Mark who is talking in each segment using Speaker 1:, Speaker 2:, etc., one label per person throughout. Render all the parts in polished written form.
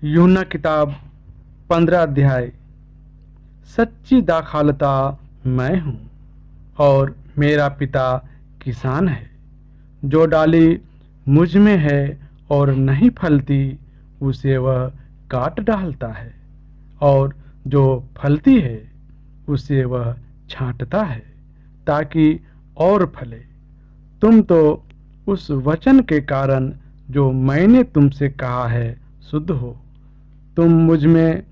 Speaker 1: यूहन्ना किताब 15 अध्याय। सच्ची दाखालता मैं हूँ और मेरा पिता किसान है। जो डाली मुझ में है और नहीं फलती उसे वह काट डालता है, और जो फलती है उसे वह छांटता है ताकि और फले। तुम तो उस वचन के कारण जो मैंने तुमसे कहा है शुद्ध हो। तुम मुझ में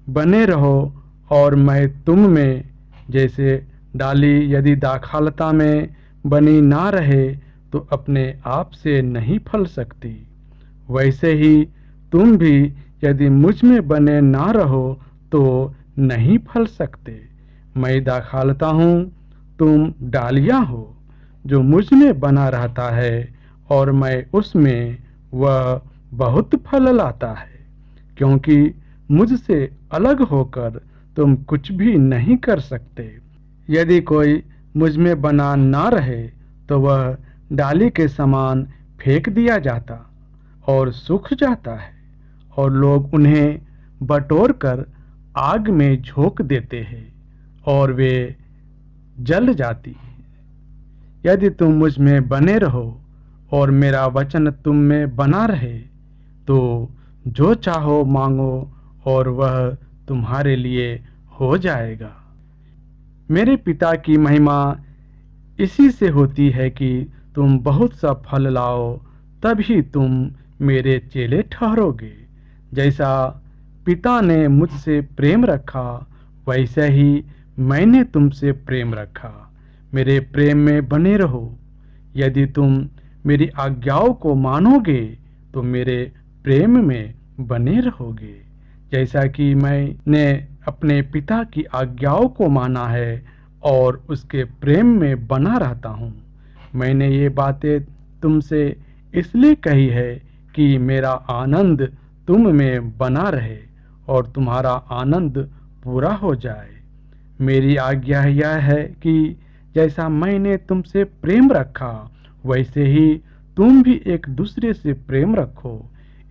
Speaker 1: बने रहो और मैं तुम में। जैसे डाली यदि दाखालता में बनी ना रहे तो अपने आप से नहीं फल सकती, वैसे ही तुम भी यदि मुझ में बने ना रहो तो नहीं फल सकते। मैं दाखालता हूँ, तुम डालियाँ हो। जो मुझ में बना रहता है और मैं उसमें, वह बहुत फल लाता है, क्योंकि मुझसे अलग होकर तुम कुछ भी नहीं कर सकते। यदि कोई मुझ में बना ना रहे तो वह डाली के समान फेंक दिया जाता और सूख जाता है, और लोग उन्हें बटोर कर आग में झोंक देते हैं और वे जल जाती हैं। यदि तुम मुझ में बने रहो और मेरा वचन तुम में बना रहे तो जो चाहो मांगो और वह तुम्हारे लिए हो जाएगा। मेरे पिता की महिमा इसी से होती है कि तुम बहुत सा फल लाओ, तभी तुम मेरे चेले ठहरोगे। जैसा पिता ने मुझसे प्रेम रखा वैसे ही मैंने तुमसे प्रेम रखा। मेरे प्रेम में बने रहो। यदि तुम मेरी आज्ञाओं को मानोगे तो मेरे प्रेम में बने रहोगे, जैसा कि मैंने अपने पिता की आज्ञाओं को माना है और उसके प्रेम में बना रहता हूँ। मैंने ये बातें तुमसे इसलिए कही है कि मेरा आनंद तुम में बना रहे और तुम्हारा आनंद पूरा हो जाए। मेरी आज्ञा यह है कि जैसा मैंने तुमसे प्रेम रखा वैसे ही तुम भी एक दूसरे से प्रेम रखो।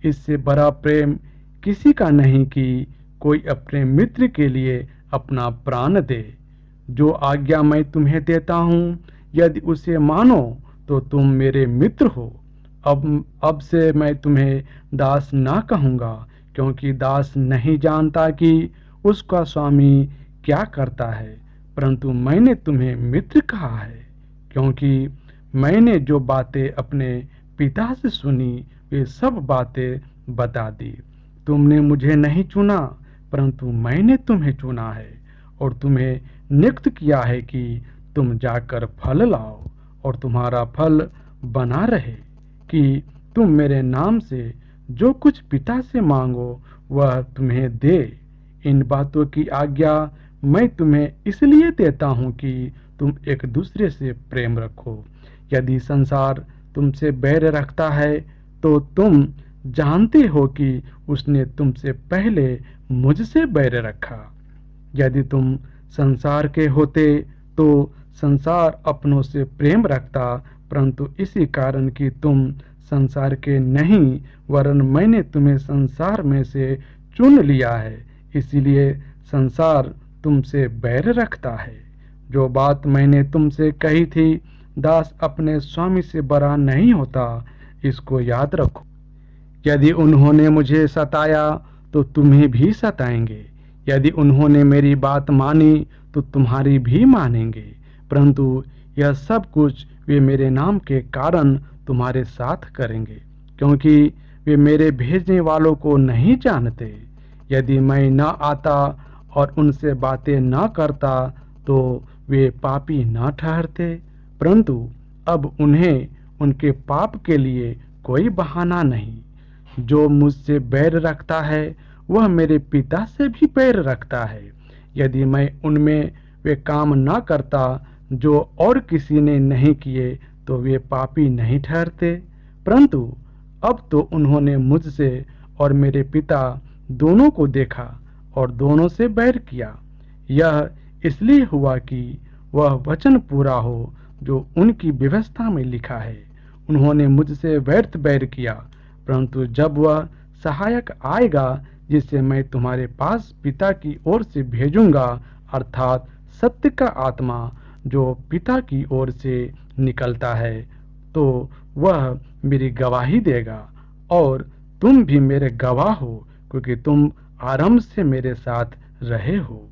Speaker 1: इससे बड़ा प्रेम किसी का नहीं कि कोई अपने मित्र के लिए अपना प्राण दे। जो आज्ञा मैं तुम्हें देता हूँ, यदि उसे मानो तो तुम मेरे मित्र हो। अब से मैं तुम्हें दास ना कहूँगा, क्योंकि दास नहीं जानता कि उसका स्वामी क्या करता है, परंतु मैंने तुम्हें मित्र कहा है, क्योंकि मैंने जो बातें अपने पिता से सुनी वे सब बातें बता दी। तुमने मुझे नहीं चुना, परंतु मैंने तुम्हें चुना है और तुम्हें नियुक्त किया है कि तुम जाकर फल लाओ और तुम्हारा फल बना रहे, कि तुम मेरे नाम से जो कुछ पिता से मांगो वह तुम्हें दे। इन बातों की आज्ञा मैं तुम्हें इसलिए देता हूँ कि तुम एक दूसरे से प्रेम रखो। यदि संसार तुमसे बैर रखता है तो तुम जानते हो कि उसने तुमसे पहले मुझसे बैर रखा। यदि तुम संसार के होते तो संसार अपनों से प्रेम रखता, परंतु इसी कारण कि तुम संसार के नहीं वरन मैंने तुम्हें संसार में से चुन लिया है, इसीलिए संसार तुमसे बैर रखता है। जो बात मैंने तुमसे कही थी, दास अपने स्वामी से बड़ा नहीं होता, इसको याद रखो। यदि उन्होंने मुझे सताया तो तुम्हें भी सताएंगे। यदि उन्होंने मेरी बात मानी तो तुम्हारी भी मानेंगे, परंतु यह सब कुछ वे मेरे नाम के कारण तुम्हारे साथ करेंगे, क्योंकि वे मेरे भेजने वालों को नहीं जानते। यदि मैं न आता और उनसे बातें न करता तो वे पापी न ठहरते, परंतु अब उन्हें उनके पाप के लिए कोई बहाना नहीं। जो मुझसे बैर रखता है वह मेरे पिता से भी बैर रखता है। यदि मैं उनमें वे काम न करता जो और किसी ने नहीं किए तो वे पापी नहीं ठहरते, परंतु अब तो उन्होंने मुझसे और मेरे पिता दोनों को देखा और दोनों से बैर किया। यह इसलिए हुआ कि वह वचन पूरा हो जो उनकी व्यवस्था में लिखा है, उन्होंने मुझसे व्यर्थ बैर किया, परंतु जब वह सहायक आएगा जिसे मैं तुम्हारे पास पिता की ओर से भेजूंगा, अर्थात सत्य का आत्मा जो पिता की ओर से निकलता है, तो वह मेरी गवाही देगा। और तुम भी मेरे गवाह हो, क्योंकि तुम आरंभ से मेरे साथ रहे हो।